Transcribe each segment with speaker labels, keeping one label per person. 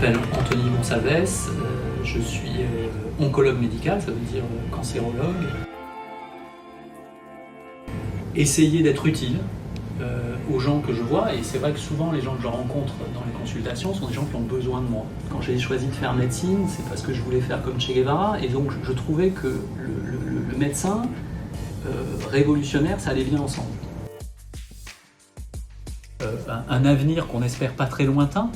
Speaker 1: m'appelle Anthony Gonsalves, je suis oncologue médical, ça veut dire cancérologue. Essayer d'être utile aux gens que je vois, et c'est vrai que souvent les gens que je rencontre dans les consultations sont des gens qui ont besoin de moi. Quand j'ai choisi de faire médecine, c'est parce que je voulais faire comme Che Guevara, et donc je trouvais que le médecin révolutionnaire, ça allait bien ensemble. Un avenir qu'on espère pas très lointain,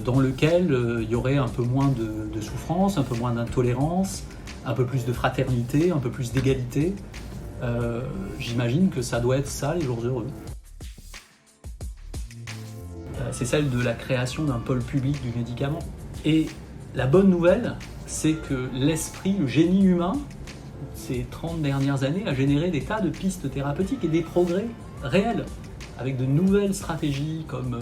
Speaker 1: dans lequel il y aurait un peu moins de souffrance, un peu moins d'intolérance, un peu plus de fraternité, un peu plus d'égalité. J'imagine que ça doit être ça, les jours heureux. C'est celle de la création d'un pôle public du médicament. Et la bonne nouvelle, c'est que l'esprit, le génie humain, ces 30 dernières années, a généré des tas de pistes thérapeutiques et des progrès réels, avec de nouvelles stratégies comme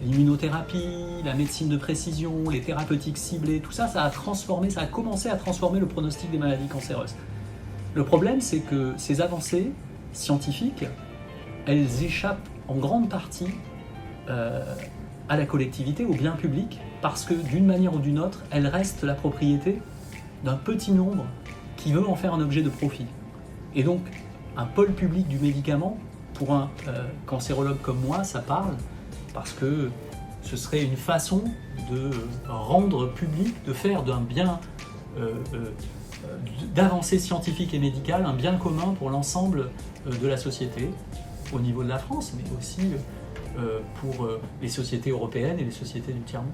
Speaker 1: l'immunothérapie, la médecine de précision, les thérapeutiques ciblées, tout ça, ça a commencé à transformer le pronostic des maladies cancéreuses. Le problème, c'est que ces avancées scientifiques, elles échappent en grande partie à la collectivité, au bien public, parce que d'une manière ou d'une autre, elles restent la propriété d'un petit nombre qui veut en faire un objet de profit. Et donc, un pôle public du médicament, pour un cancérologue comme moi, ça parle, parce que ce serait une façon de rendre public, de faire d'un bien d'avancées scientifiques et médicales un bien commun pour l'ensemble de la société, au niveau de la France, mais aussi pour les sociétés européennes et les sociétés du tiers-monde.